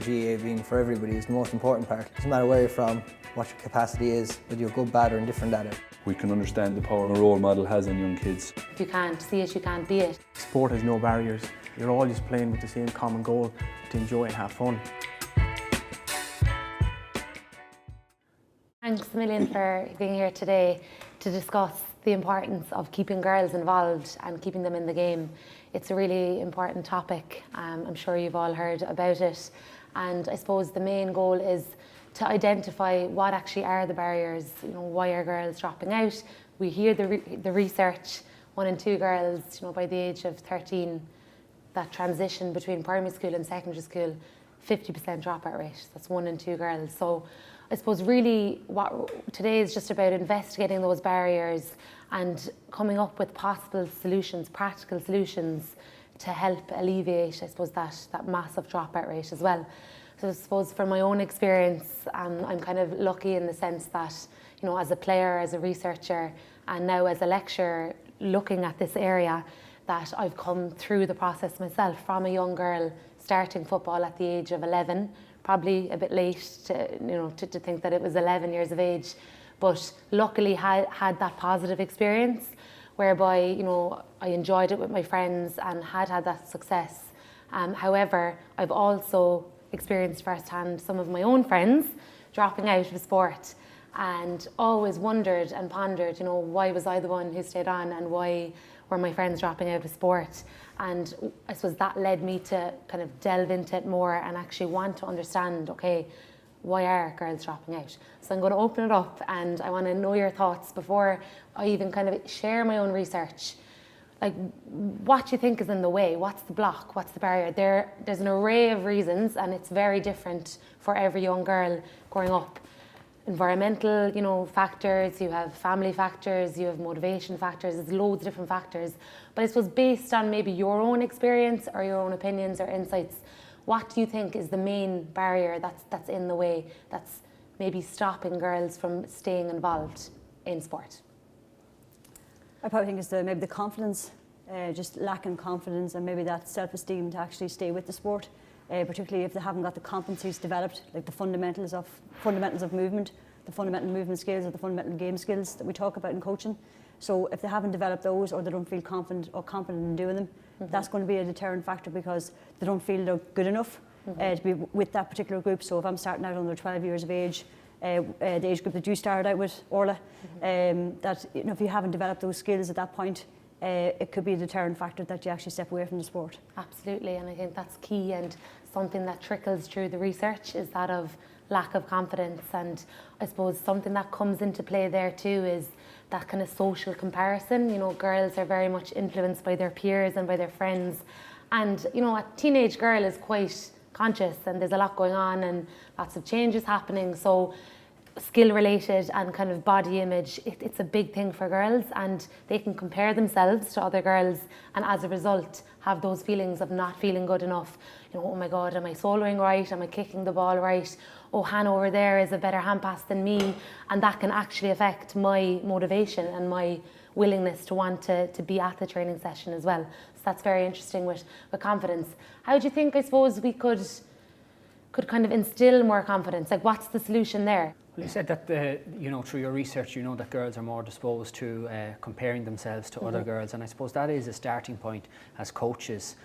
the GAA being for everybody is the most important part. It doesn't matter where you're from, what your capacity is, whether you're good, bad or indifferent at it. We can understand the power a role model has on young kids. If you can't see it, you can't be it. Sport has no barriers. You're all just playing with the same common goal to enjoy and have fun. Thanks a million for being here today to discuss the importance of keeping girls involved and keeping them in the game. It's a really important topic. I'm sure you've all heard about it. And I suppose the main goal is to identify what actually are the barriers. Why are girls dropping out? We hear the research, 1 in 2 girls, by the age of 13, that transition between primary school and secondary school, 50% dropout rate. That's 1 in 2 girls. So I suppose really what today is just about investigating those barriers and coming up with possible solutions, practical solutions to help alleviate, I suppose, that massive dropout rate as well. So I suppose from my own experience, I'm kind of lucky in the sense that, as a player, as a researcher, and now as a lecturer looking at this area, that I've come through the process myself from a young girl starting football at the age of 11, probably a bit late to think that it was 11 years of age, but luckily had that positive experience whereby, I enjoyed it with my friends and had that success. However, I've also experienced firsthand some of my own friends dropping out of sport and always wondered and pondered, why was I the one who stayed on and why were my friends dropping out of sport? And I suppose that led me to kind of delve into it more and actually want to understand, okay, why are girls dropping out? So I'm going to open it up and I want to know your thoughts before I even kind of share my own research. Like, what do you think is in the way? What's the block? What's the barrier? There's an array of reasons and it's very different for every young girl growing up. Environmental, factors, you have family factors, you have motivation factors, there's loads of different factors. But I suppose based on maybe your own experience or your own opinions or insights, what do you think is the main barrier that's in the way, that's maybe stopping girls from staying involved in sport? I probably think it's maybe the confidence, just lacking confidence and maybe that self-esteem to actually stay with the sport, particularly if they haven't got the competencies developed, like the fundamentals of movement, the fundamental movement skills or the fundamental game skills that we talk about in coaching. So if they haven't developed those or they don't feel confident or competent in doing them, that's going to be a deterrent factor because they don't feel they're good enough to be with that particular group. So if I'm starting out under 12 years of age, the age group that you started out with, Orla, that if you haven't developed those skills at that point, it could be a deterrent factor that you actually step away from the sport. Absolutely, and I think that's key and something that trickles through the research is that of lack of confidence. And I suppose something that comes into play there too is that kind of social comparison. Girls are very much influenced by their peers and by their friends. And, a teenage girl is quite conscious and there's a lot going on and lots of changes happening. So skill related and kind of body image, it's a big thing for girls and they can compare themselves to other girls and as a result have those feelings of not feeling good enough. Oh my God, am I soloing right? Am I kicking the ball right? Oh, Hannah over there is a better hand pass than me. And that can actually affect my motivation and my willingness to want to be at the training session as well. So that's very interesting with confidence. How do you think, I suppose, we could kind of instill more confidence? Like, what's the solution there? Well, you said that through your research, that girls are more disposed to comparing themselves to other girls, and I suppose that is a starting point as coaches,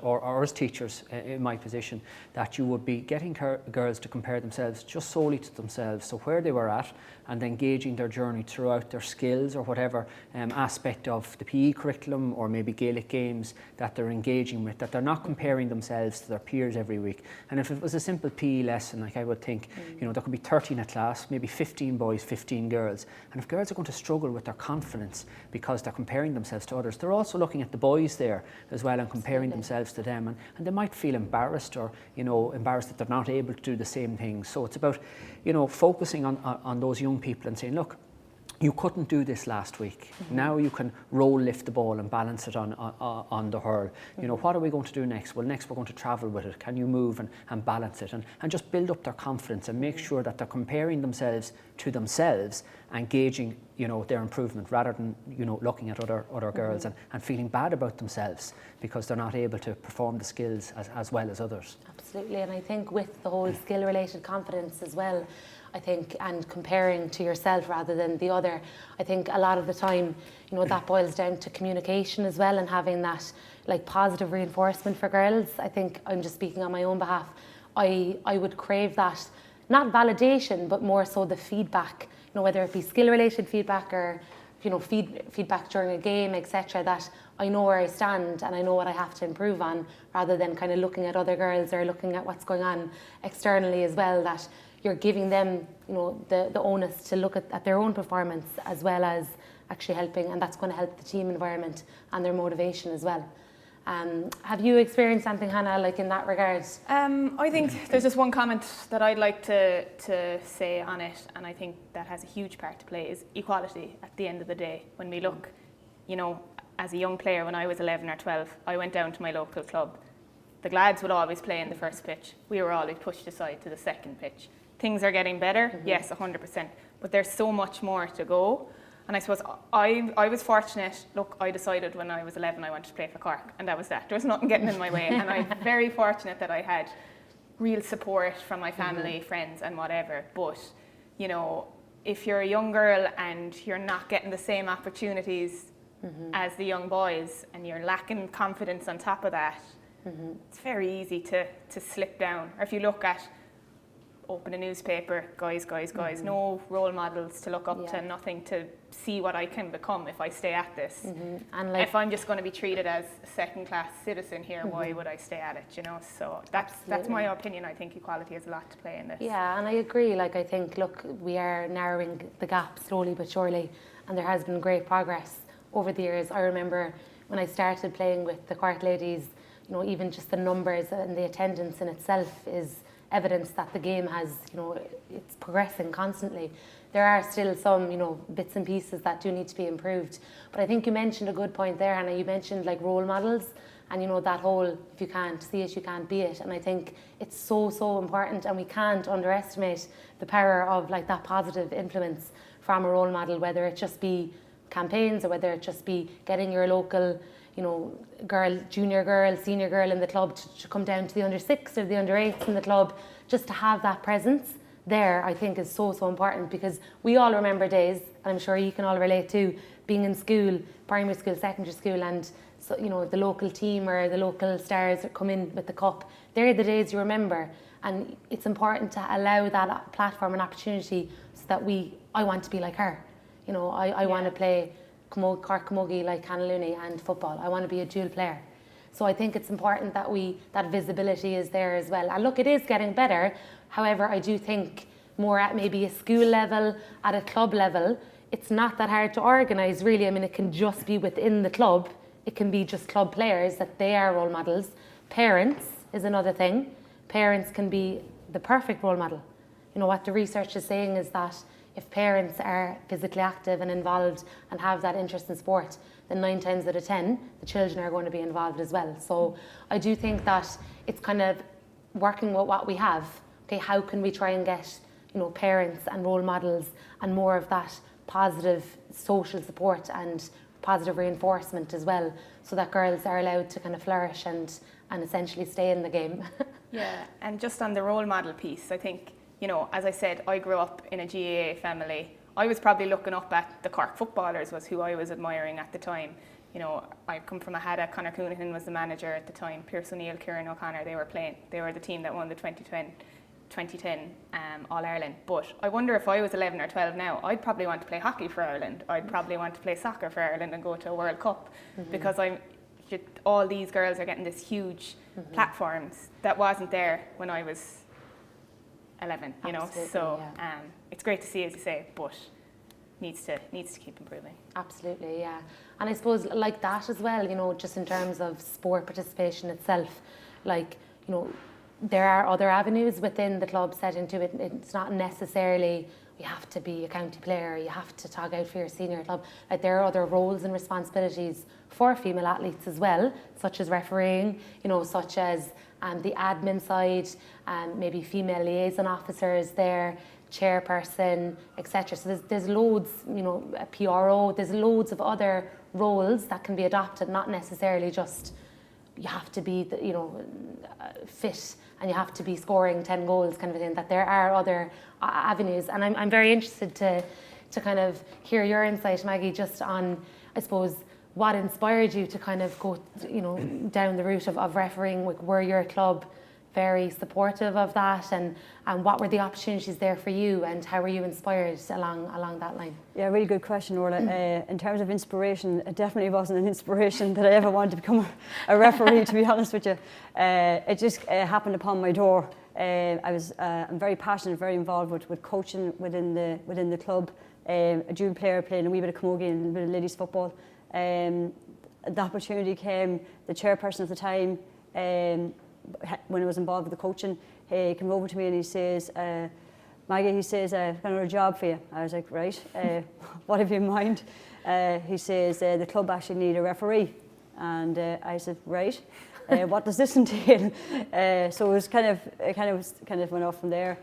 or as teachers in my position, that you would be getting girls to compare themselves just solely to themselves, so where they were at, and then gauging their journey throughout their skills or whatever aspect of the PE curriculum or maybe Gaelic games that they're engaging with, that they're not comparing themselves to their peers every week. And if it was a simple PE lesson, like I would think, there could be 13 at class, maybe 15 boys, 15 girls. And if girls are going to struggle with their confidence because they're comparing themselves to others, they're also looking at the boys there as well and comparing themselves to them. And they might feel embarrassed or, embarrassed that they're not able to do the same things. So it's about, focusing on those young people and saying, look, you couldn't do this last week. Now you can lift the ball and balance it on the hurl. What are we going to do next? Well, next we're going to travel with it. Can you move and balance it? And just build up their confidence and make sure that they're comparing themselves to themselves and gauging, you know, their improvement rather than, you know, looking at other girls and feeling bad about themselves because they're not able to perform the skills as well as others. Absolutely, and I think with the whole skill-related confidence as well, I think, and comparing to yourself rather than the other, I think a lot of the time, you know, that boils down to communication as well and having that like positive reinforcement for girls. I think I'm just speaking on my own behalf. I would crave that, not validation, but more so the feedback, you know, whether it be skill-related feedback or, you know, feedback during a game, etc., that I know where I stand and I know what I have to improve on, rather than kind of looking at other girls or looking at what's going on externally as well, that you're giving them, you know, the onus to look at their own performance as well as actually helping, and that's going to help the team environment and their motivation as well. Have you experienced something, Hannah, like in that regard? I think there's just one comment that I'd like to say on it, and I think that has a huge part to play, is equality at the end of the day. When we look, you know, as a young player, when I was 11 or 12, I went down to my local club. The lads would always play in the first pitch. We were always pushed aside to the second pitch. Things are getting better, yes, 100%, but there's so much more to go. And I suppose I was fortunate. Look, I decided when I was 11 I wanted to play for Cork, and that was that. There was nothing getting in my way, and I'm very fortunate that I had real support from my family, friends, and whatever. But, you know, if you're a young girl and you're not getting the same opportunities as the young boys, and you're lacking confidence on top of that, it's very easy to slip down. Or if you look at, open a newspaper, guys, no role models to look up to, nothing to see what I can become if I stay at this. And like, if I'm just going to be treated as a second-class citizen here, why would I stay at it, you know? So that's my opinion. I think equality has a lot to play in this. Yeah, and I agree. Like, I think, look, we are narrowing the gap slowly but surely, and there has been great progress over the years. I remember when I started playing with the Cork ladies, you know, even just the numbers and the attendance in itself is evidence that the game has, you know, it's progressing constantly. There are still some, you know, bits and pieces that do need to be improved. But I think you mentioned a good point there, Hannah. You mentioned like role models and, you know, that whole, if you can't see it, you can't be it. And I think it's so important, and we can't underestimate the power of like that positive influence from a role model, whether it just be campaigns or whether it just be getting your local, you know, girl, junior girl, senior girl in the club to come down to the under 6 or the under 8s in the club, just to have that presence there, I think is so important, because we all remember days, and I'm sure you can all relate to, being in school, primary school, secondary school, and so, you know, the local team or the local stars that come in with the cup. They're the days you remember, and it's important to allow that platform and opportunity so that I want to be like her. You know, I want to play Cork Camogie like Hannah Looney and football. I want to be a dual player. So I think it's important that that visibility is there as well. And look, it is getting better. However, I do think more at maybe a school level, at a club level, it's not that hard to organise really. I mean, it can just be within the club. It can be just club players that they are role models. Parents is another thing. Parents can be the perfect role model. You know, what the research is saying is that if parents are physically active and involved and have that interest in sport, then 9 times out of 10, the children are going to be involved as well. So I do think that it's kind of working with what we have. Okay, how can we try and get, you know, parents and role models and more of that positive social support and positive reinforcement as well, so that girls are allowed to kind of flourish and essentially stay in the game. Yeah, and just on the role model piece, I think, you know, as I said, I grew up in a GAA family. I was probably looking up at the Cork footballers was who I was admiring at the time. You know, I come from a Hada. Conor Coonahan was the manager at the time. Pierce O'Neill, Kieran O'Connor, they were playing. They were the team that won the 2010 All-Ireland. But I wonder if I was 11 or 12 now, I'd probably want to play hockey for Ireland. I'd probably want to play soccer for Ireland and go to a World Cup, because all these girls are getting this huge platforms that wasn't there when I was 11, you know. So it's great to see, as you say, but needs to keep improving. Absolutely, yeah. And I suppose like that as well, you know, just in terms of sport participation itself, like, you know, there are other avenues within the club set into it. It's not necessarily you have to be a county player, you have to tog out for your senior club. Like, there are other roles and responsibilities for female athletes as well, such as refereeing, you know, such as the admin side, maybe female liaison officers there, chairperson, etc. So there's loads, you know, a PRO, there's loads of other roles that can be adopted, not necessarily just you have to be, you know, fit and you have to be scoring 10 goals kind of a thing, that there are other avenues. And I'm very interested to kind of hear your insight, Maggie, just on, I suppose, what inspired you to kind of go, you know, down the route of refereeing. Like, were your club very supportive of that, and what were the opportunities there for you, and how were you inspired along that line? Yeah, really good question, Orla. In terms of inspiration, it definitely wasn't an inspiration that I ever wanted to become a referee, to be honest with you. It just happened upon my door. I'm very passionate, very involved with coaching within the club. A junior player playing a wee bit of camogie and a bit of ladies football. The opportunity came. The chairperson at the time, when I was involved with the coaching, he came over to me and he says, Maggie, he says, I've got another job for you. I was like, right, what have you in mind? He says, the club actually need a referee. And I said, right, what does this entail? So it kind of went off from there.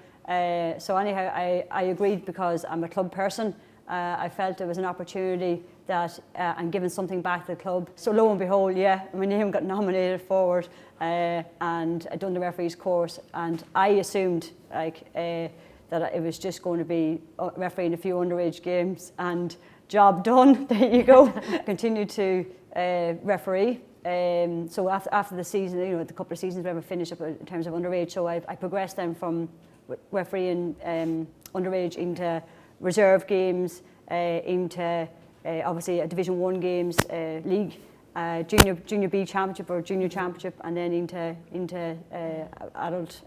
So anyhow, I agreed because I'm a club person. I felt it was an opportunity that I'm giving something back to the club. So lo and behold, yeah, my name got nominated forward, and I'd done the referee's course, and I assumed that it was just going to be refereeing a few underage games and job done. There you go. Continued to referee. So after the season, you know, the couple of seasons we ever finished up in terms of underage, so I progressed then from refereeing underage into reserve games, into obviously a Division 1 games, league, junior B championship or junior championship, and then into adult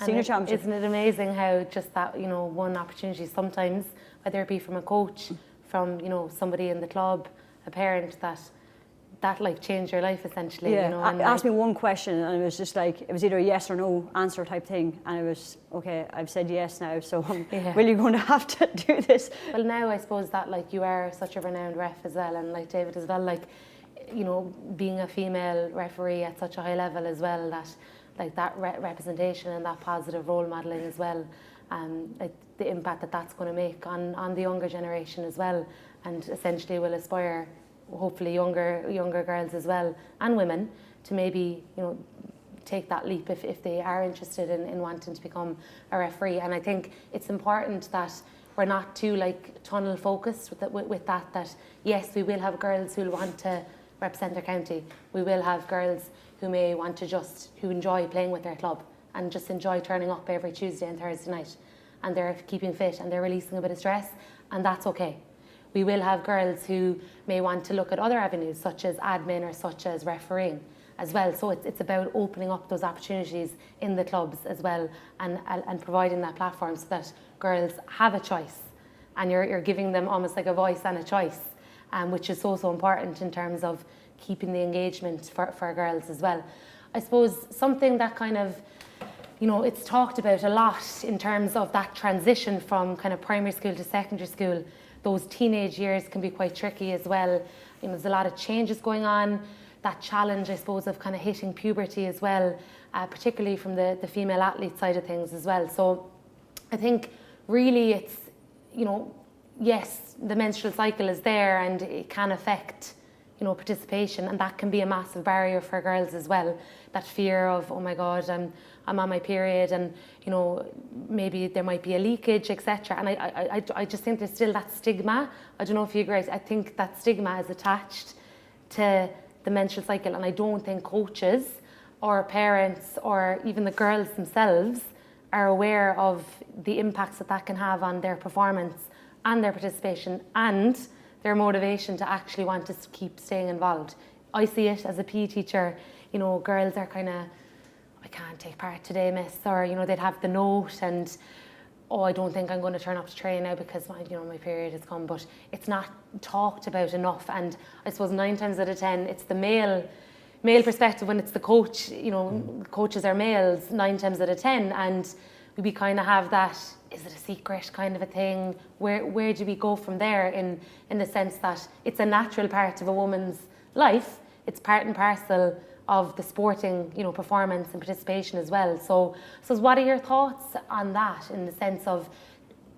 senior championship. Isn't it amazing how just that, you know, one opportunity sometimes, whether it be from a coach, from, you know, somebody in the club, a parent, that like changed your life essentially. Yeah, you know, and asked me one question and it was just like, it was either a yes or no answer type thing, and it was, okay, I've said yes now, so I'm really going to have to do this. Well, now I suppose that like you are such a renowned ref as well, and like David as well, like, you know, being a female referee at such a high level as well, that like that representation and that positive role modelling as well, like the impact that's going to make on the younger generation as well, and essentially will inspire hopefully younger girls as well, and women, to maybe, you know, take that leap if they are interested in wanting to become a referee. And I think it's important that we're not too like tunnel focused with that yes, we will have girls who want to represent their county. We will have girls who may want to who enjoy playing with their club and just enjoy turning up every Tuesday and Thursday night, and they're keeping fit and they're releasing a bit of stress, and that's okay. We will have girls who may want to look at other avenues, such as admin or such as refereeing as well. So it's about opening up those opportunities in the clubs as well, and providing that platform so that girls have a choice, and you're giving them almost like a voice and a choice, which is so important in terms of keeping the engagement for girls as well. I suppose something that kind of, you know, it's talked about a lot in terms of that transition from kind of primary school to secondary school. Those teenage years can be quite tricky as well. You know, there's a lot of changes going on. That challenge, I suppose, of kind of hitting puberty as well, particularly from the female athlete side of things as well. So I think really it's, you know, yes, the menstrual cycle is there and it can affect, you know, participation, and that can be a massive barrier for girls as well. That fear of, oh my God, I'm on my period, and, you know, maybe there might be a leakage, etc. And I just think there's still that stigma. I don't know if you agree. I think that stigma is attached to the menstrual cycle, and I don't think coaches or parents or even the girls themselves are aware of the impacts that can have on their performance and their participation and their motivation to actually want to keep staying involved. I see it as a PE teacher, you know, girls are kind of, I can't take part today, miss, or, you know, they'd have the note and, oh, I don't think I'm going to turn up to train now because my period has come, but it's not talked about enough. And I suppose 9 times out of 10, it's the male perspective when it's the coach, you know, coaches are males 9 times out of 10, and we kind of have that, is it a secret kind of a thing? Where do we go from there in the sense that it's a natural part of a woman's life, it's part and parcel of the sporting, you know, performance and participation as well. So what are your thoughts on that, in the sense of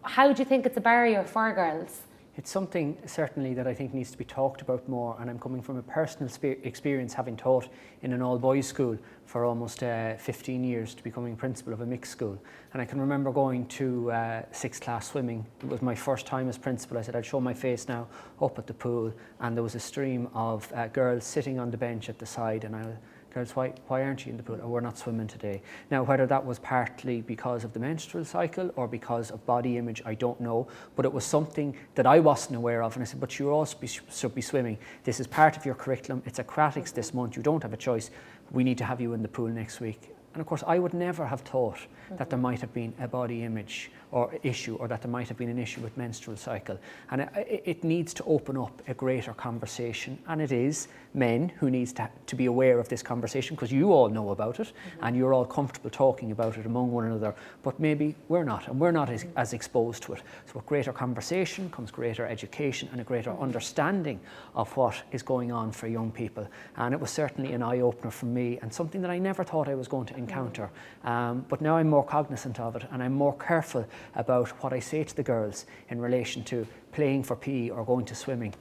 how do you think it's a barrier for girls? It's something certainly that I think needs to be talked about more, and I'm coming from a personal experience, having taught in an all-boys school for almost 15 years to becoming principal of a mixed school. And I can remember going to 6th class swimming. It was my first time as principal. I said I'd show my face now up at the pool, and there was a stream of girls sitting on the bench at the side, and girls, why aren't you in the pool? Oh, we're not swimming today. Now, whether that was partly because of the menstrual cycle or because of body image, I don't know. But it was something that I wasn't aware of. And I said, but you also should be swimming. This is part of your curriculum. It's aquatics this month. You don't have a choice. We need to have you in the pool next week. And of course, I would never have thought that there might have been a body image or issue, or that there might have been an issue with menstrual cycle. And it needs to open up a greater conversation, and it is men who needs to be aware of this conversation, because you all know about it and you're all comfortable talking about it among one another, but maybe we're not, and we're not as exposed to it. So with greater conversation comes greater education and a greater understanding of what is going on for young people. And it was certainly an eye-opener for me, and something that I never thought I was going to encounter. But now I'm more cognizant of it, and I'm more careful about what I say to the girls in relation to playing for PE or going to swimming,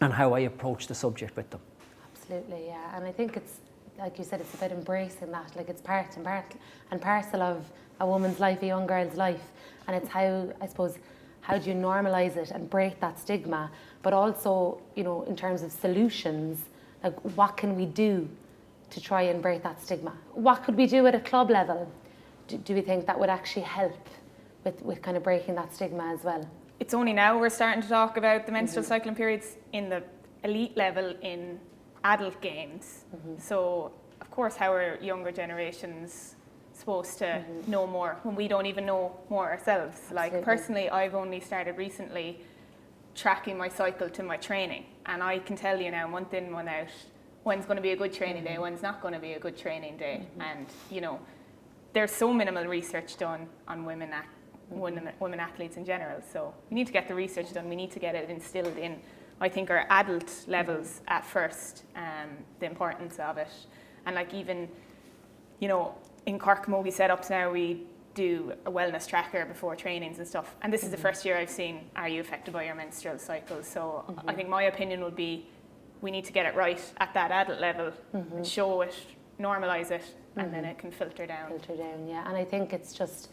and how I approach the subject with them. Absolutely, yeah. And I think it's, like you said, it's about embracing that. Like, it's part and parcel of a woman's life, a young girl's life. And it's how, I suppose, how do you normalise it and break that stigma? But also, you know, in terms of solutions, like, what can we do to try and break that stigma? What could we do at a club level? Do we think that would actually help with kind of breaking that stigma as well? It's only now we're starting to talk about the menstrual cycle and periods in the elite level in adult games. So, of course, how are younger generations supposed to know more when we don't even know more ourselves? Absolutely. Like, personally, I've only started recently tracking my cycle to my training, and I can tell you now, month in, month out, when's going to be a good training day, when's not going to be a good training day. And, you know, there's so minimal research done on women athletes in general. So we need to get the research done. We need to get it instilled in, I think, our adult levels at first, the importance of it. And like, even, you know, in Cork Camogie setups now, we do a wellness tracker before trainings and stuff. And this is the first year I've seen, are you affected by your menstrual cycle? So I think my opinion would be, we need to get it right at that adult level and show it, normalise it, and then it can filter down. Yeah. And I think it's just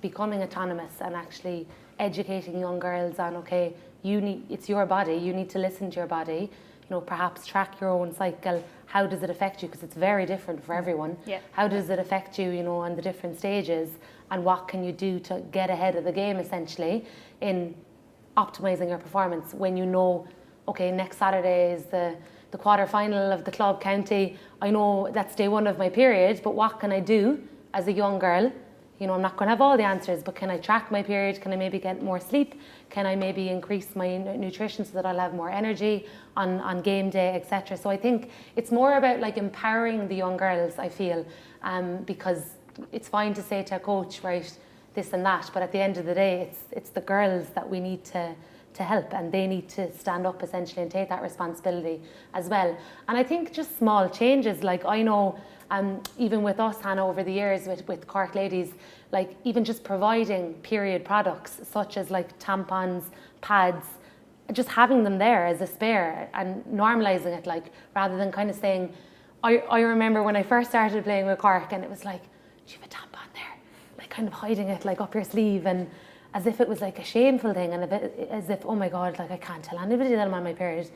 becoming autonomous and actually educating young girls on, okay, it's your body, you need to listen to your body, you know, perhaps track your own cycle. How does it affect you? Because it's very different for everyone. Yeah. How does it affect you, you know, on the different stages, and what can you do to get ahead of the game, essentially, in optimizing your performance when you know, okay, next Saturday is the quarter-final of the club county. I know that's day one of my period, but what can I do as a young girl? You know, I'm not going to have all the answers, but can I track my period? Can I maybe get more sleep? Can I maybe increase my nutrition so that I'll have more energy on game day, etc.? So I think it's more about like empowering the young girls, I feel, because it's fine to say to a coach, right, this and that, but at the end of the day, it's the girls that we need to help, and they need to stand up essentially and take that responsibility as well. And I think just small changes, like I know, even with us, Hannah, over the years with Cork Ladies, like even just providing period products such as like tampons, pads, just having them there as a spare and normalising it, like, rather than kind of saying, I remember when I first started playing with Cork, and it was like, do you have a tampon there? Like, kind of hiding it like up your sleeve, and as if it was like a shameful thing, and as if, oh my God, like I can't tell anybody that I'm on my period.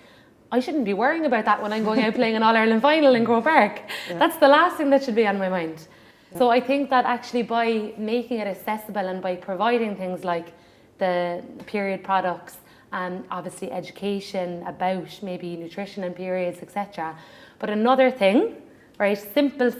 I shouldn't be worrying about that when I'm going out playing an All-Ireland final in Grove Park. Yeah. That's the last thing that should be on my mind. Yeah. So I think that actually by making it accessible and by providing things like the period products and obviously education about maybe nutrition and periods, etc. But another thing, right, simple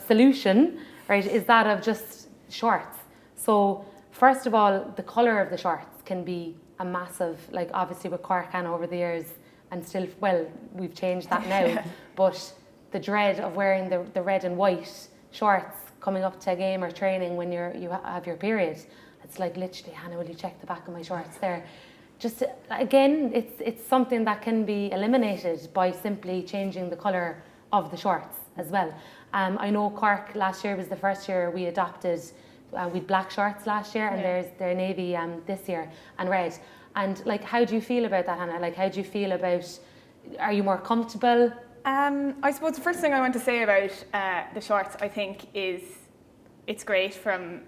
solution, right, is that of just shorts. So first of all, the colour of the shorts can be a massive, like obviously with Cork Hannah over the years, and still, well, we've changed that now, but the dread of wearing the red and white shorts coming up to a game or training when you have your period, it's like, literally, Hannah, will you check the back of my shorts there? Just, again, it's something that can be eliminated by simply changing the colour of the shorts as well. I know Cork last year was the first year we adopted with black shorts last year, and they're navy this year, and red. And like, how do you feel about that, Hannah? Like, how do you feel about? Are you more comfortable? I suppose the first thing I want to say about the shorts, I think, is it's great from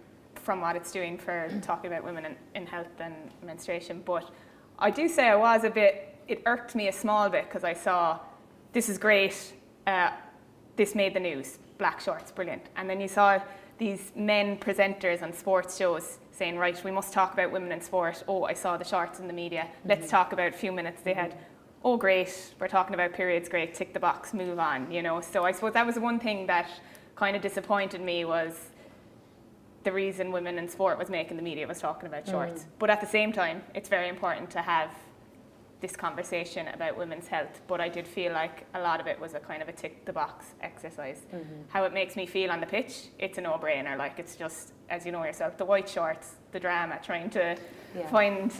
what it's doing for talking about women in health and menstruation. But I do say it irked me a small bit, because I saw, this is great, this made the news, black shorts, brilliant. And then you saw these men presenters on sports shows saying, right, we must talk about women in sport. Oh, I saw the shorts in the media. Let's talk about a few minutes they had. Oh, great, we're talking about periods, great, tick the box, move on, you know. So I suppose that was the one thing that kind of disappointed me, was the reason women in sport was making the media was talking about shorts. But at the same time, it's very important to have this conversation about women's health. But I did feel like a lot of it was a kind of a tick the box exercise. How it makes me feel on the pitch, it's a no-brainer. Like, it's just, as you know yourself, the white shorts, the drama, trying to find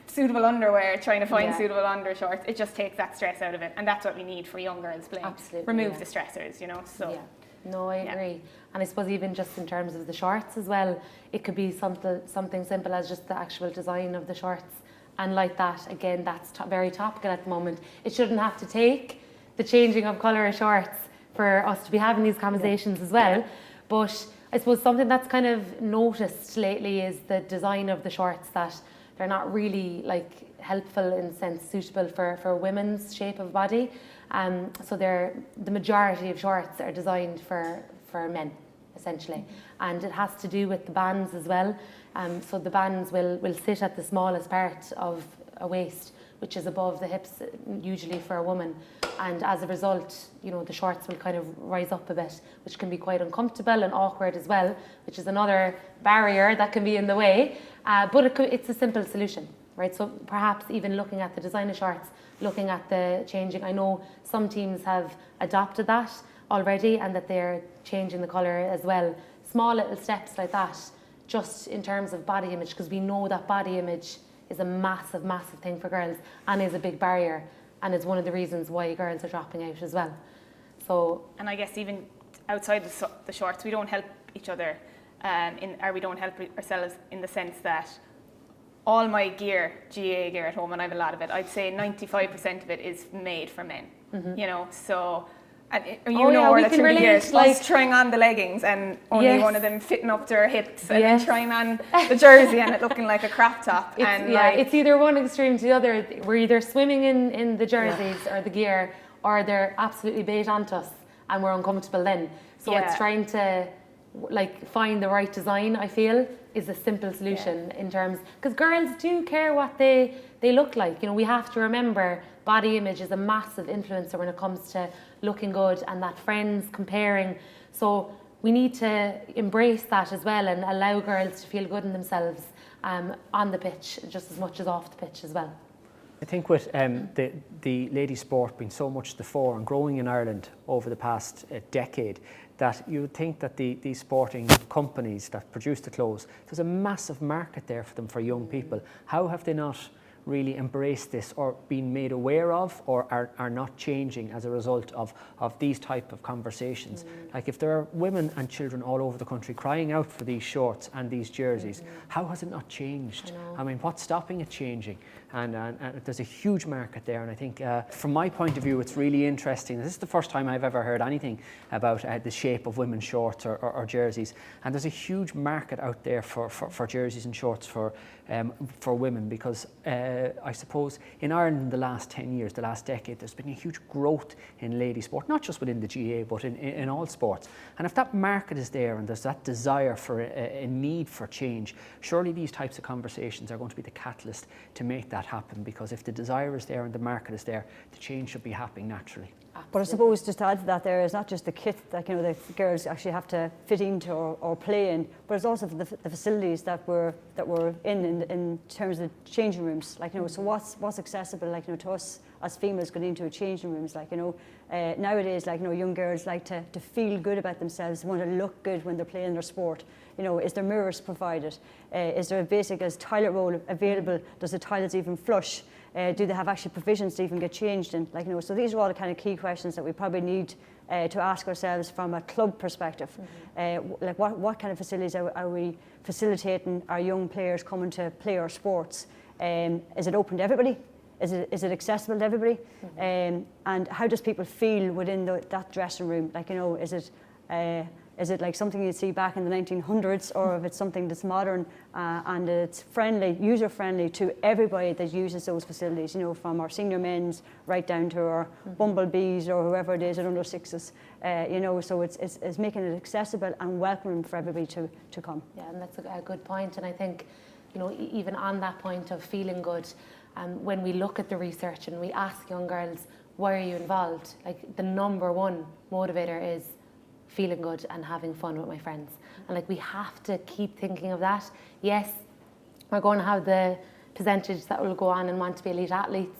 suitable underwear, trying to find suitable undershorts, it just takes that stress out of it. And that's what we need for young girls playing. Absolutely, remove the stressors, you know. So no, I agree. And I suppose even just in terms of the shorts as well, it could be something simple as just the actual design of the shorts. And like that, again, that's very topical at the moment. It shouldn't have to take the changing of colour of shorts for us to be having these conversations as well. But I suppose something that's kind of noticed lately is the design of the shorts, that they're not really like helpful in the sense suitable for women's shape of body. So the majority of shorts are designed for men, essentially. And it has to do with the bands as well. So the bands will sit at the smallest part of a waist, which is above the hips, usually for a woman. And as a result, you know, the shorts will kind of rise up a bit, which can be quite uncomfortable and awkward as well, which is another barrier that can be in the way. But it's a simple solution, right? So perhaps even looking at the design of shorts, looking at the changing. I know some teams have adopted that already, and that they're changing the colour as well. Small little steps like that, just in terms of body image, because we know that body image is a massive, massive thing for girls and is a big barrier, and is one of the reasons why girls are dropping out as well. So, and I guess even outside the shorts, we don't help each other, we don't help ourselves in the sense that all my gear, GAA gear at home, and I have a lot of it, I'd say 95% of it is made for men, you know, so... And Orla through the years, like trying on the leggings and only one of them fitting up to her hips, and then trying on the jersey and it looking like a crop top. It's either one extreme to the other. We're either swimming in the jerseys or the gear, or they're absolutely bait onto us and we're uncomfortable then. So it's trying to like find the right design, I feel, is a simple solution in terms, because girls do care what they look like. You know, we have to remember body image is a massive influencer when it comes to looking good, and that friends comparing. So we need to embrace that as well and allow girls to feel good in themselves on the pitch just as much as off the pitch as well. I think with the ladies' sport being so much the fore and growing in Ireland over the past decade, that you would think that these sporting companies that produce the clothes, there's a massive market there for them, for young people. How have they not really embraced this, or been made aware of, or are not changing as a result of these type of conversations? Like, if there are women and children all over the country crying out for these shorts and these jerseys, how has it not changed? I mean, what's stopping it changing? And there's a huge market there, and I think from my point of view, it's really interesting. This is the first time I've ever heard anything about the shape of women's shorts or jerseys, and there's a huge market out there for jerseys and shorts for women, because I suppose in Ireland in the last 10 years, the last decade, there's been a huge growth in lady sport, not just within the GAA, but in all sports. And if that market is there and there's that desire for a need for change, surely these types of conversations are going to be the catalyst to make that happen, because if the desire is there and the market is there, the change should be happening naturally. But I suppose just to add to that, there is not just the kit that, you know, the girls actually have to fit into or play in, but it's also the facilities that we're in terms of changing rooms. Like, you know, so what's accessible, like, you know, to us as females going into changing rooms. Like, you know, nowadays, like, you know, young girls like to feel good about themselves, want to look good when they're playing their sport. You know, is there mirrors provided? Is there a basic as toilet roll available? Does the toilets even flush? Do they have actually provisions to even get changed in? Like, you know, so these are all the kind of key questions that we probably need to ask ourselves from a club perspective. Like what kind of facilities are we facilitating our young players coming to play our sports? Is it open to everybody? Is it accessible to everybody? And how does people feel within that dressing room? Like, you know, is it like something you'd see back in the 1900s, or if it's something that's modern and it's friendly, user-friendly to everybody that uses those facilities, you know, from our senior men's right down to our bumblebees or whoever it is at under sixes, you know, so it's making it accessible and welcoming for everybody to come. Yeah, and that's a good point. And I think, you know, even on that point of feeling good, when we look at the research and we ask young girls, why are you involved? Like, the number one motivator is feeling good and having fun with my friends. And like, we have to keep thinking of that. Yes, we're going to have the percentage that will go on and want to be elite athletes,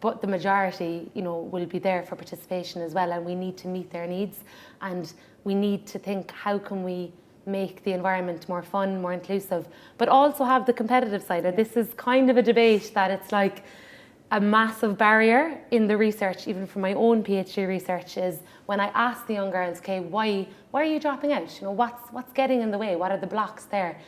but the majority, you know, will be there for participation as well, and we need to meet their needs, and we need to think, how can we make the environment more fun, more inclusive, but also have the competitive side. This is kind of a debate that it's like a massive barrier in the research, even from my own PhD research, is when I ask the young girls, okay, why are you dropping out? You know, what's getting in the way? What are the blocks there?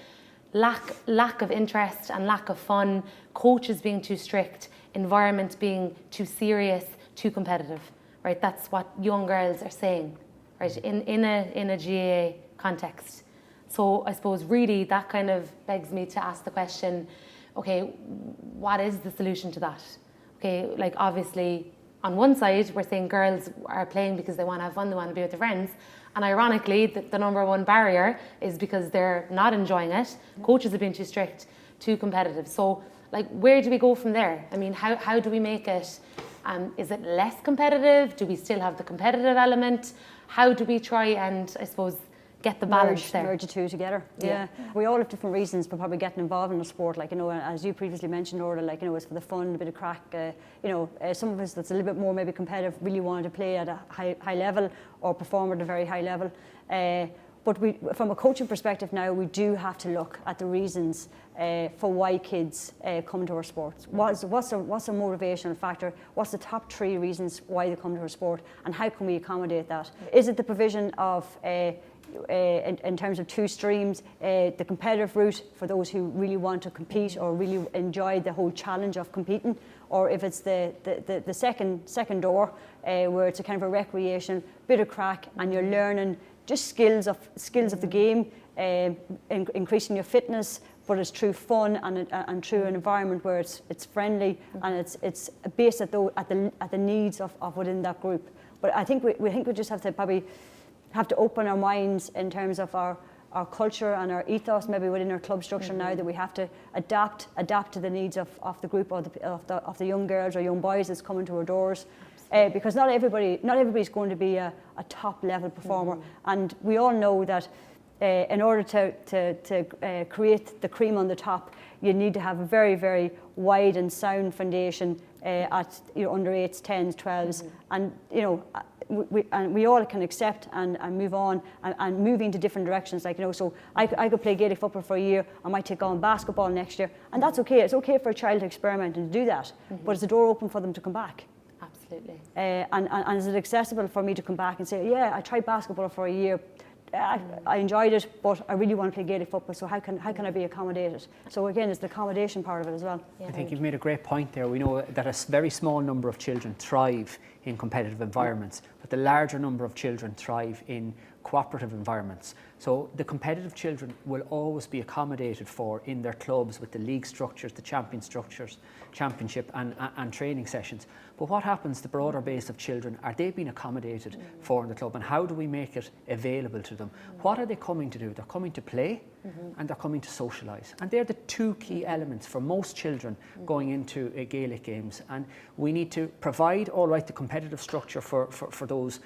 Lack of interest and lack of fun, coaches being too strict, environment being too serious, too competitive, right? That's what young girls are saying, right? In a GAA context. So I suppose really that kind of begs me to ask the question, okay, what is the solution to that? Okay, like, obviously on one side we're saying girls are playing because they want to have fun, they want to be with their friends, and ironically the number one barrier is because they're not enjoying it. Coaches have been too strict, too competitive. So like, where do we go from there? I mean, how do we make it, is it less competitive? Do we still have the competitive element? How do we try and, I suppose, get the balance there? Merge the two together. Yeah. We all have different reasons for probably getting involved in a sport. Like, you know, as you previously mentioned, Orla, like, you know, it's for the fun, a bit of crack. You know, some of us that's a little bit more maybe competitive really wanted to play at a high level or perform at a very high level. But from a coaching perspective now, we do have to look at the reasons for why kids come to our sports. What's a motivational factor? What's the top 3 reasons why they come to our sport, and how can we accommodate that? Is it the provision of in terms of 2 streams, the competitive route for those who really want to compete or really enjoy the whole challenge of competing, or if it's the second door, where it's a kind of a recreation, bit of crack, and you're learning just skills of the game, increasing your fitness, but it's through fun and through an environment where it's friendly and it's based at the needs of within that group. But I think we just have to probably have to open our minds in terms of our culture and our ethos, maybe within our club structure now, that we have to adapt to the needs of the group of the young girls or young boys that's coming to our doors. Because not everybody's going to be a top level performer, and we all know that in order to create the cream on the top, you need to have a very, very wide and sound foundation at, you know, under 8s, 10s, 12s, and, you know, we all can accept and move on and move into different directions. Like, you know, so I could play Gaelic football for a year, I might take on basketball next year, and that's okay. It's okay for a child to experiment and to do that, but it's a door open for them to come back. Absolutely. And is it accessible for me to come back and say, yeah, I tried basketball for a year, I enjoyed it, but I really want to play Gaelic football, so how can I be accommodated? So again, it's the accommodation part of it as well. Yeah. I think you've made a great point there. We know that a very small number of children thrive in competitive environments, but the larger number of children thrive in cooperative environments. So the competitive children will always be accommodated for in their clubs with the league structures, the championship and training sessions. But what happens to the broader base of children? Are they being accommodated for in the club, and how do we make it available to them? What are they coming to do? They're coming to play and they're coming to socialise. And they're the 2 key elements for most children going into Gaelic games. And we need to provide, all right, the competitive structure for those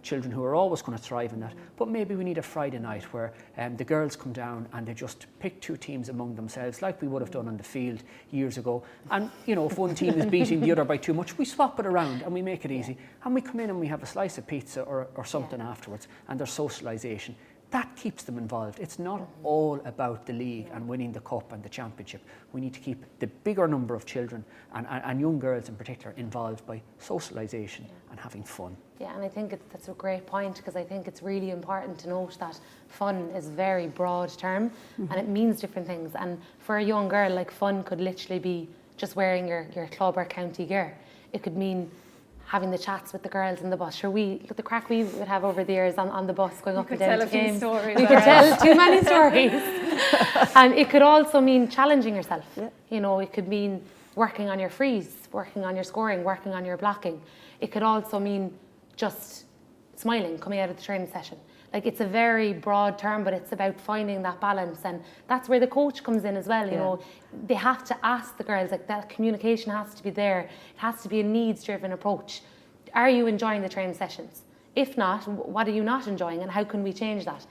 children who are always going to thrive in that. But maybe we need a Friday night where the girls come down and they just pick 2 teams among themselves, like we would have done on the field years ago. And, you know, if one team is beating the other by too much, we swap it around and we make it easy. And we come in and we have a slice of pizza or something afterwards, and there's socialisation. that keeps them involved. It's not all about the league and winning the cup and the championship. We need to keep the bigger number of children and young girls in particular involved by socialisation and having fun. Yeah, and I think that's a great point, because I think it's really important to note that fun is a very broad term and it means different things. And for a young girl, like, fun could literally be just wearing your club or county gear. It could mean having the chats with the girls in the bus. Sure, the crack we would have over the years on the bus going up and down to games. We could tell too many stories. And it could also mean challenging yourself. Yeah. You know, it could mean working on your frees, working on your scoring, working on your blocking. It could also mean just smiling coming out of the training session. Like, it's a very broad term, but it's about finding that balance, and that's where the coach comes in as well. You know, they have to ask the girls, like, that communication has to be there. It has to be a needs-driven approach. Are you enjoying the training sessions? If not, what are you not enjoying, and how can we change that?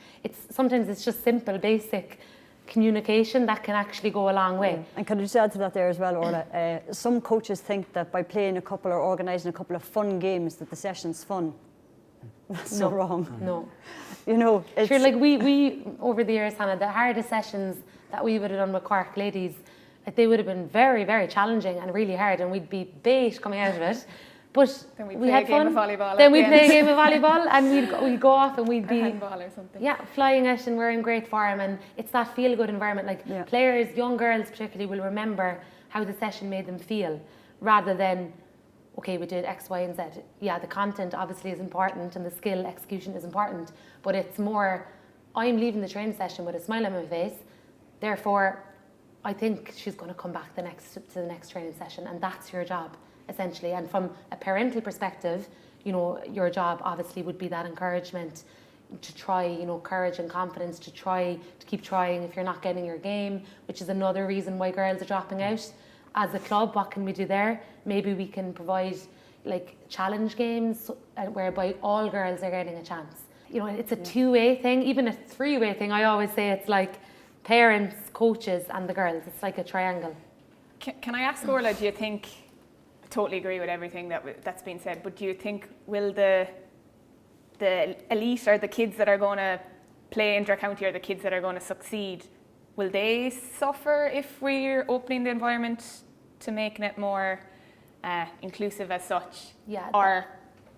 Sometimes it's just simple, basic communication that can actually go a long way. Yeah. And can I just add to that there as well, Orla? Some coaches think that by playing a couple or organising a couple of fun games that the session's fun. That's so wrong. No. You know, it's... Sure, like we over the years, Hannah, the hardest sessions that we would have done with Cork ladies, like, they would have been very, very challenging and really hard, and we'd be bait coming out of it. But then we had fun. Of volleyball then we'd play a game of volleyball, and we'd go off and we'd be handball or something. Yeah, flying it, and we're in great form, and it's that feel-good environment. Like, players, young girls particularly, will remember how the session made them feel, rather than, okay, we did X, Y, and Z. Yeah, the content obviously is important, and the skill execution is important, but it's more, I'm leaving the training session with a smile on my face, therefore I think she's going to come back to the next training session, and that's your job, essentially. And from a parental perspective, you know, your job obviously would be that encouragement to try, you know, courage and confidence to keep trying if you're not getting your game, which is another reason why girls are dropping out. As a club, what can we do there? Maybe we can provide, like, challenge games whereby all girls are getting a chance. You know, it's a two-way thing, even a three-way thing. I always say it's like parents, coaches, and the girls. It's like a triangle. Can I ask, Orla, do you think, I totally agree with everything that's been said, but do you think will the elite, or the kids that are going to play inter-county, or the kids that are going to succeed, will they suffer if we're opening the environment to making it more inclusive as such? Yeah. Or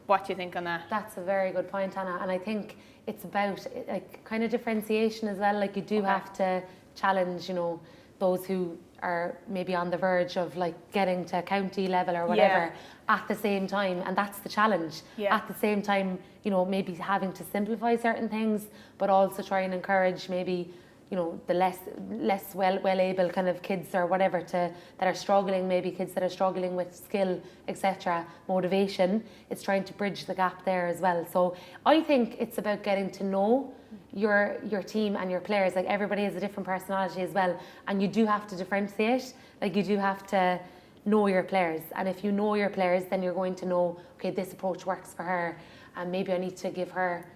what do you think on that? That's a very good point, Anna. And I think it's about, like, kind of differentiation as well. Like, you do have to challenge, you know, those who are maybe on the verge of, like, getting to county level or whatever at the same time, and that's the challenge. At the same time, you know, maybe having to simplify certain things, but also try and encourage maybe, you know, the less well-able kind of kids or whatever that are struggling, maybe kids that are struggling with skill, etc., motivation. It's trying to bridge the gap there as well. So I think it's about getting to know your team and your players. Like, everybody has a different personality as well, and you do have to differentiate. Like, you do have to know your players, and if you know your players, then you're going to know, okay, this approach works for her, and maybe I need to give her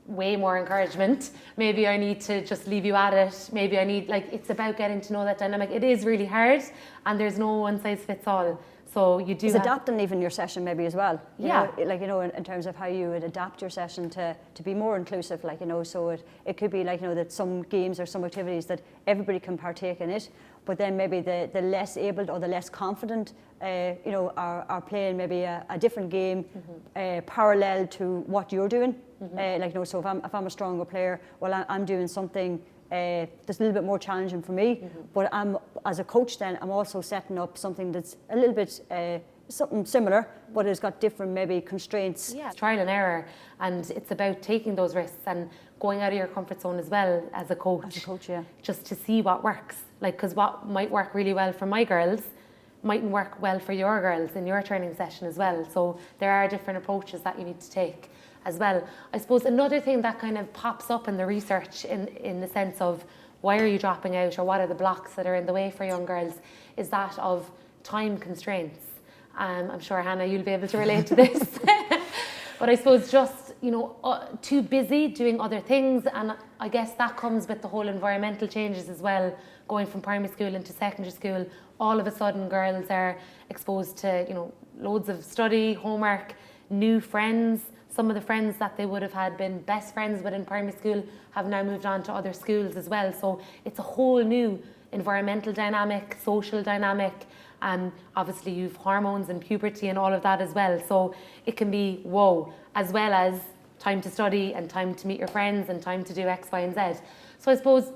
way more encouragement. Maybe I need to just leave you at it. Maybe I need, like, it's about getting to know that dynamic. It is really hard, and there's no one size fits all. So you do adapting even your session maybe as well. You know, like, you know, in terms of how you would adapt your session to be more inclusive, like, you know, so it could be like, you know, that some games or some activities that everybody can partake in it, but then maybe the less able or the less confident, you know, are playing maybe a different game parallel to what you're doing. Like, you know, so if I'm a stronger player, well, I'm doing something that's a little bit more challenging for me, but as a coach then, I'm also setting up something that's a little bit something similar, but it's got different maybe constraints. Yeah, trial and error, and it's about taking those risks and going out of your comfort zone as well as a coach. As a coach, yeah. Just to see what works. Like, because what might work really well for my girls mightn't work well for your girls in your training session as well. So there are different approaches that you need to take as well. I suppose another thing that kind of pops up in the research in the sense of why are you dropping out, or what are the blocks that are in the way for young girls, is that of time constraints. I'm sure, Hannah, you'll be able to relate to this. But I suppose just, you know, too busy doing other things, and I guess that comes with the whole environmental changes as well, going from primary school into secondary school. All of a sudden girls are exposed to, you know, loads of study, homework, new friends, some of the friends that they would have had been best friends with in primary school have now moved on to other schools as well. So it's a whole new environmental dynamic, social dynamic. Obviously you've hormones and puberty and all of that as well. So it can be whoa, as well as time to study and time to meet your friends and time to do X, Y, and Z. So I suppose,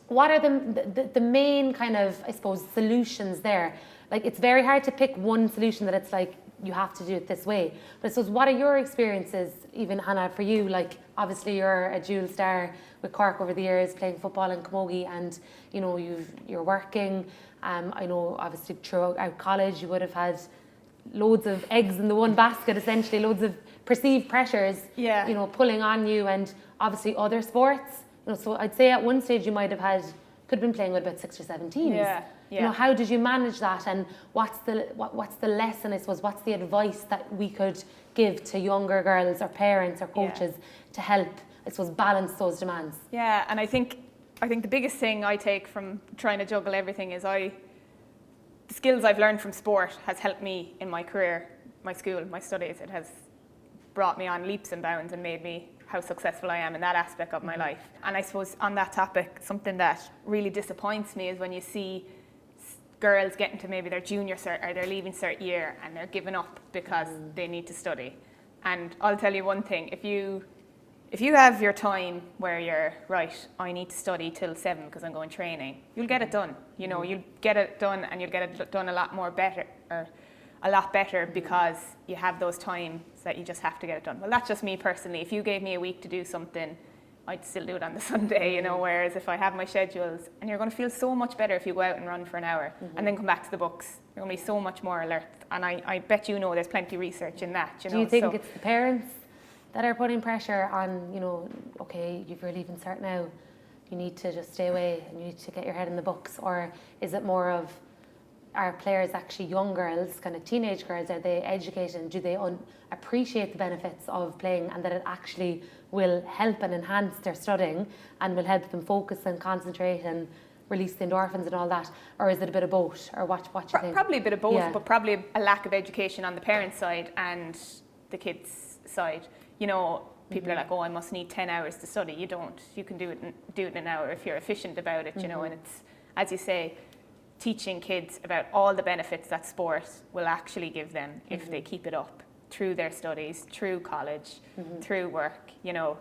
what are the main kind of, I suppose, solutions there? Like, it's very hard to pick one solution that it's like, you have to do it this way. But I suppose, what are your experiences, even Hannah, for you? Like, obviously you're a dual star with Cork over the years, playing football in Camogie, and you know, you're working. I know obviously throughout college you would have had loads of eggs in the one basket, essentially, loads of perceived pressures, Yeah. you know, pulling on you, and obviously other sports. You know, so I'd say at one stage you might have could have been playing with about 6 or 7 teams. Yeah. You know, how did you manage that, and what's the lesson, I suppose, what's the advice that we could give to younger girls or parents or coaches to help, I suppose, balance those demands? Yeah, and I think the biggest thing I take from trying to juggle everything is the skills I've learned from sport has helped me in my career, my school, my studies. It has brought me on leaps and bounds and made me how successful I am in that aspect of my life. And I suppose on that topic, something that really disappoints me is when you see girls getting to maybe their junior cert or their leaving cert year and they're giving up because they need to study. And I'll tell you one thing, if you have your time where you're, right, I need to study till 7 because I'm going training, you'll get it done. You know, you'll get it done, and you'll get it done a lot better because you have those times that you just have to get it done. Well, that's just me personally. If you gave me a week to do something, I'd still do it on the Sunday, you know, whereas if I have my schedules, and you're going to feel so much better if you go out and run for an hour and then come back to the books. You're going to be so much more alert. And I bet you know there's plenty of research in that, you know. Do you think it's the parents that are putting pressure on, you know, okay, you've your leaving cert now, you need to just stay away and you need to get your head in the books? Or is it more of, are players actually young girls, kind of teenage girls, are they educated, and do they appreciate the benefits of playing, and that it actually will help and enhance their studying and will help them focus and concentrate and release the endorphins and all that? Or is it a bit of both? Or what do you think? Probably a bit of both, Yeah. but probably a lack of education on the parents' side and the kids' side. You know, people are like, oh, I must need 10 hours to study. You don't. You can do it in an hour if you're efficient about it, you know. And it's, as you say, teaching kids about all the benefits that sport will actually give them if they keep it up through their studies, through college, through work. You know,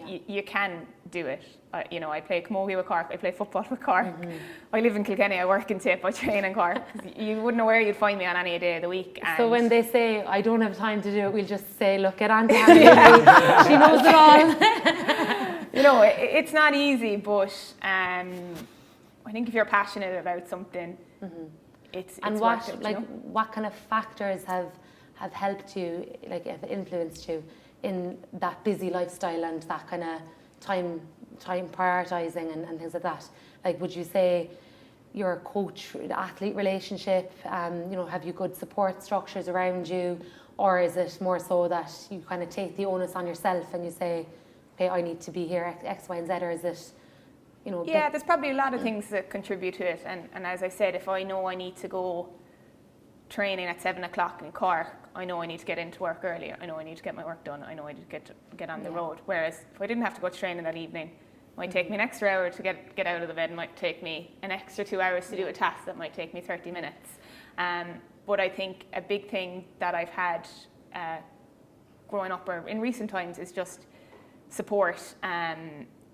you can do it. You know, I play camogie with Cork, I play football with Cork. I live in Kilkenny, I work in Tip, I train in Cork. You wouldn't know where you'd find me on any day of the week. And so when they say, I don't have time to do it, we'll just say, look, get on to Hannah. She knows it all. You know, it's not easy, but I think if you're passionate about something, it's and worth it, you know? what kind of factors have helped you, like have influenced you in that busy lifestyle and that kind of time prioritizing and things like that? Like, would you say your coach-athlete relationship, you know, have you good support structures around you, or is it more so that you kind of take the onus on yourself and you say, okay, I need to be here X, Y, and Z, or is it, you know? Yeah, there's probably a lot of things that contribute to it, and as I said, if I know I need to go training at 7 o'clock in Cork, I know I need to get into work earlier. I know I need to get my work done. I know I need to get on the road. Whereas if I didn't have to go to training that evening, it might take me an extra hour to get out of the bed. It might take me an extra 2 hours to do a task that might take me 30 minutes. But I think a big thing that I've had growing up or in recent times is just support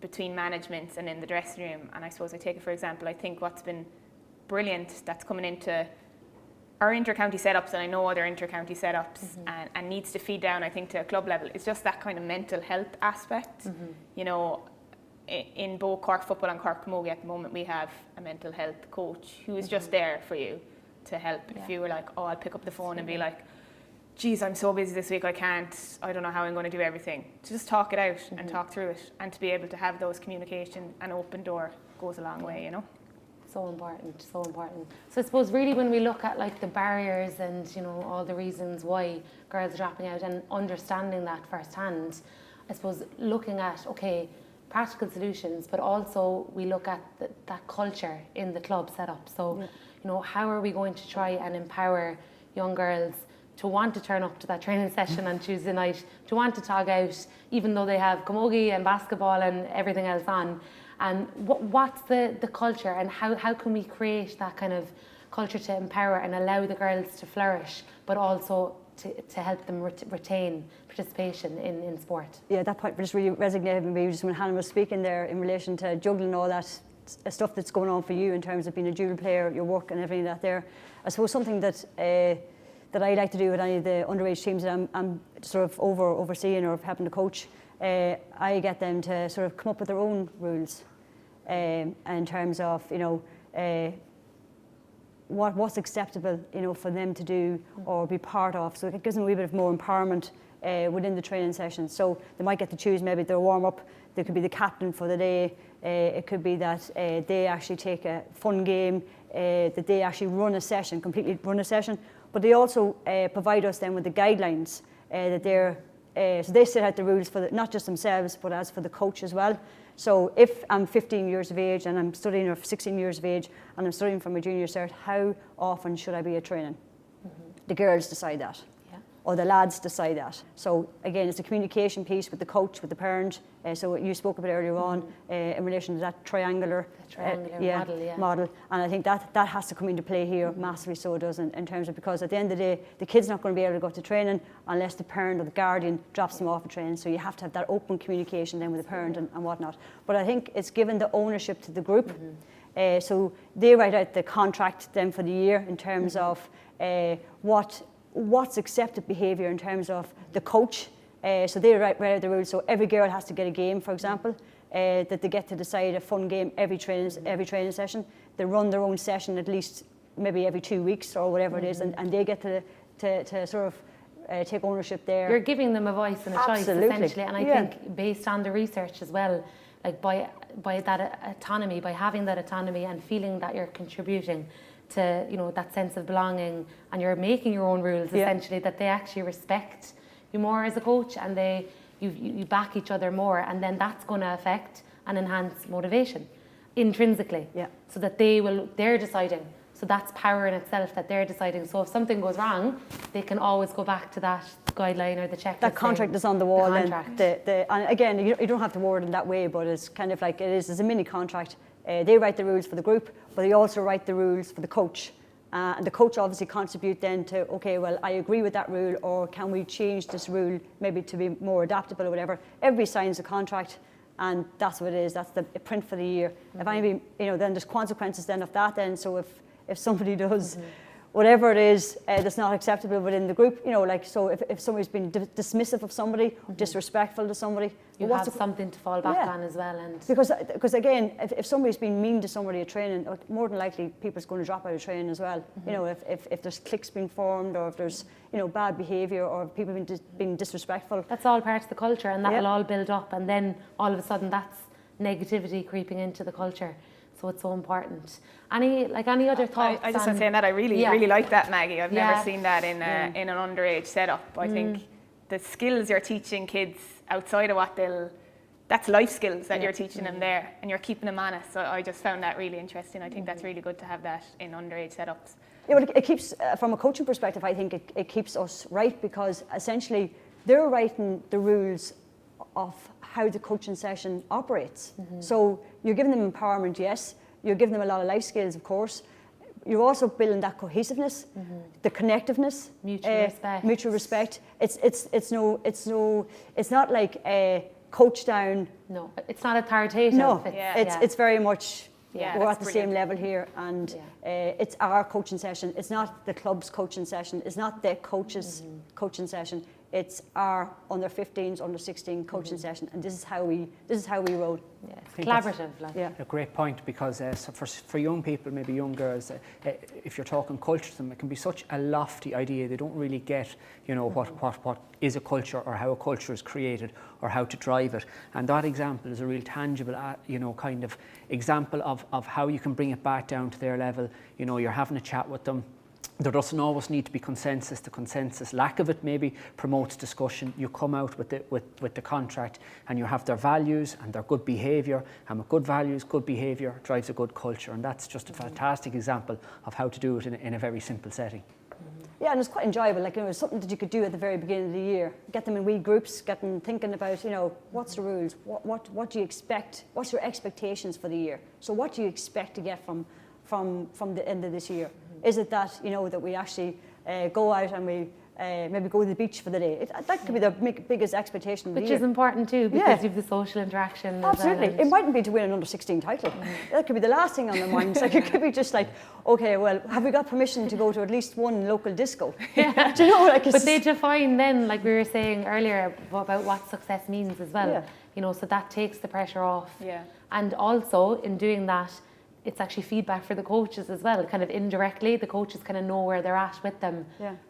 between management and in the dressing room. And I suppose I take it for example, I think what's been brilliant that's coming into our inter-county setups, and I know other inter-county setups, and needs to feed down, I think, to a club level, it's just that kind of mental health aspect. You know, in both Cork football and Cork camogie at the moment, we have a mental health coach who is just there for you to help. If you were like, oh, I'll pick up the phone and be like, geez, I'm so busy this week, I don't know how I'm going to do everything. To just talk it out and talk through it, and to be able to have those communication and open door goes a long way, you know. So important, so important. So I suppose really when we look at like the barriers and, you know, all the reasons why girls are dropping out and understanding that firsthand, I suppose looking at, okay, practical solutions, but also we look at that culture in the club setup. So, you know, how are we going to try and empower young girls to want to turn up to that training session on Tuesday night, to want to tog out, even though they have camogie and basketball and everything else on. And what's the culture, and how can we create that kind of culture to empower and allow the girls to flourish, but also to help them retain participation in sport? Yeah, that point just really resonated with me just when Hannah was speaking there in relation to juggling all that stuff that's going on for you in terms of being a junior player, your work and everything that there. I suppose something that that I like to do with any of the underage teams that I'm sort of overseeing or helping to coach, I get them to sort of come up with their own rules in terms of, you know, what's acceptable, you know, for them to do or be part of. So it gives them a wee bit of more empowerment within the training session. So they might get to choose maybe their warm up. They could be the captain for the day. It could be that they actually take a fun game, that they actually run a session, completely run a session. But they also provide us then with the guidelines that they're, so they set out the rules for not just themselves, but as for the coach as well. So if I'm 15 years of age and I'm studying, or 16 years of age and I'm studying for my junior cert, how often should I be at training? The girls decide that, or the lads decide that. So again, it's a communication piece with the coach, with the parent. So you spoke about earlier on in relation to that triangular model. And I think that has to come into play here massively, so it does in terms of, because at the end of the day, the kid's not going to be able to go to training unless the parent or the guardian drops them off at training. So you have to have that open communication then with the parent and whatnot. But I think it's given the ownership to the group. So they write out the contract then for the year in terms of what's accepted behaviour in terms of the coach. So they write out the rules. So every girl has to get a game, for example, that they get to decide a fun game every training session. They run their own session at least maybe every 2 weeks or whatever it is, and they get to sort of take ownership there. You're giving them a voice and a choice, essentially. And I think based on the research as well, like by that autonomy, by having that autonomy and feeling that you're contributing to, you know, that sense of belonging, and you're making your own rules, essentially, that they actually respect you more as a coach, and you back each other more, and then that's going to affect and enhance motivation intrinsically, so that they're deciding. So that's power in itself, that they're deciding. So if something goes wrong, they can always go back to that guideline or the checklist. That contract is on the wall, and again, you don't have to word it in that way, but it's kind of like it's a mini contract. They write the rules for the group, but they also write the rules for the coach. And the coach obviously contribute then to, okay, well, I agree with that rule, or can we change this rule maybe to be more adaptable or whatever. Everybody signs a contract, and that's what it is. That's the print for the year. If anybody, you know, then there's consequences then of that then. So if somebody does whatever it is that's not acceptable within the group, you know, like, so if somebody's been dismissive of somebody, disrespectful to somebody, you have something to fall back on as well. And because again, if somebody's been mean to somebody at training, more than likely people's going to drop out of training as well. You know, if there's cliques being formed, or if there's, you know, bad behaviour, or people being disrespectful. That's all part of the culture, and that will all build up, and then all of a sudden that's negativity creeping into the culture. So it's so important. Any other thoughts? I just want to say in that I really like that, Maggie. I've never seen that in an underage setup. I think the skills you're teaching kids outside of what that's life skills that you're teaching them there, and you're keeping them honest. So I just found that really interesting. I think that's really good to have that in underage setups. Yeah, well, it keeps, from a coaching perspective, I think it keeps us right, because essentially they're writing the rules of how the coaching session operates. So you're giving them empowerment, yes. You're giving them a lot of life skills, of course. You're also building that cohesiveness, the connectiveness, mutual respect. It's not like a coach down. No, it's not authoritative. No, it's very much. We're at the same level here, and it's our coaching session. It's not the club's coaching session. It's not the coach's coaching session. It's our under 15s, under 16 coaching session, and this is how we roll. Yeah, it's collaborative. A great point, because so for young people, maybe young girls, if you're talking culture to them, it can be such a lofty idea. They don't really get, you know, what is a culture, or how a culture is created, or how to drive it. And that example is a real tangible, you know, kind of example of how you can bring it back down to their level. You know, you're having a chat with them. There doesn't always need to be consensus. The consensus, lack of it, maybe promotes discussion. You come out with the contract, and you have their values and their good behaviour. And with good values, good behaviour drives a good culture. And that's just a fantastic example of how to do it in a very simple setting. Yeah, and it's quite enjoyable. Like, it's something that you could do at the very beginning of the year. Get them in wee groups, get them thinking about, what's the rules? What do you expect? What's your expectations for the year? So what do you expect to get from the end of this year? Is it that, that we actually go out and we maybe go to the beach for the day? That could be the biggest expectation of the year. Which is important too, because you have the social interaction. Absolutely. It mightn't be to win an under-16 title. That could be the last thing on their minds. Like, it could be just like, okay, well, have we got permission to go to at least one local disco? Yeah. Do you know? Like, but they define then, like we were saying earlier, about what success means as well. Yeah. So that takes the pressure off. Yeah. And also, in doing that, it's actually feedback for the coaches as well. Kind of indirectly, the coaches kind of know where they're at with them,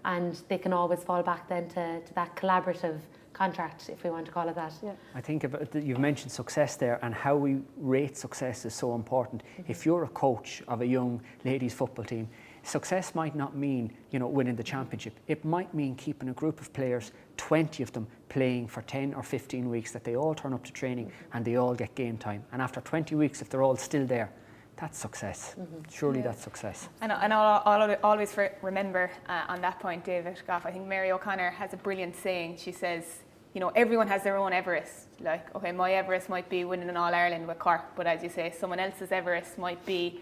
and they can always fall back then to that collaborative contract, if we want to call it that. Yeah. I think you've mentioned success there, and how we rate success is so important. If you're a coach of a young ladies football team, success might not mean winning the championship. It might mean keeping a group of players, 20 of them, playing for 10 or 15 weeks, that they all turn up to training and they all get game time. And after 20 weeks, if they're all still there, that's success. Surely that's success. And I'll always remember on that point, David Goff, I think Mary O'Connor has a brilliant saying. She says, everyone has their own Everest. Like, okay, my Everest might be winning an All-Ireland with Cork, but as you say, someone else's Everest might be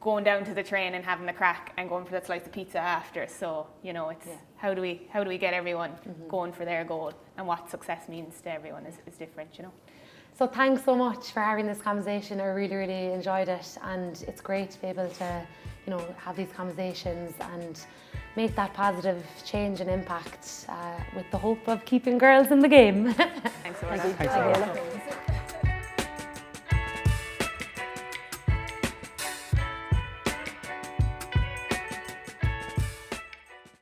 going down to the train and having the crack and going for that slice of pizza after. So, it's how do we get everyone going for their goal, and what success means to everyone is different, So thanks so much for having this conversation. I really, really enjoyed it, and it's great to be able to, have these conversations and make that positive change and impact with the hope of keeping girls in the game. Thanks so much. Thank you.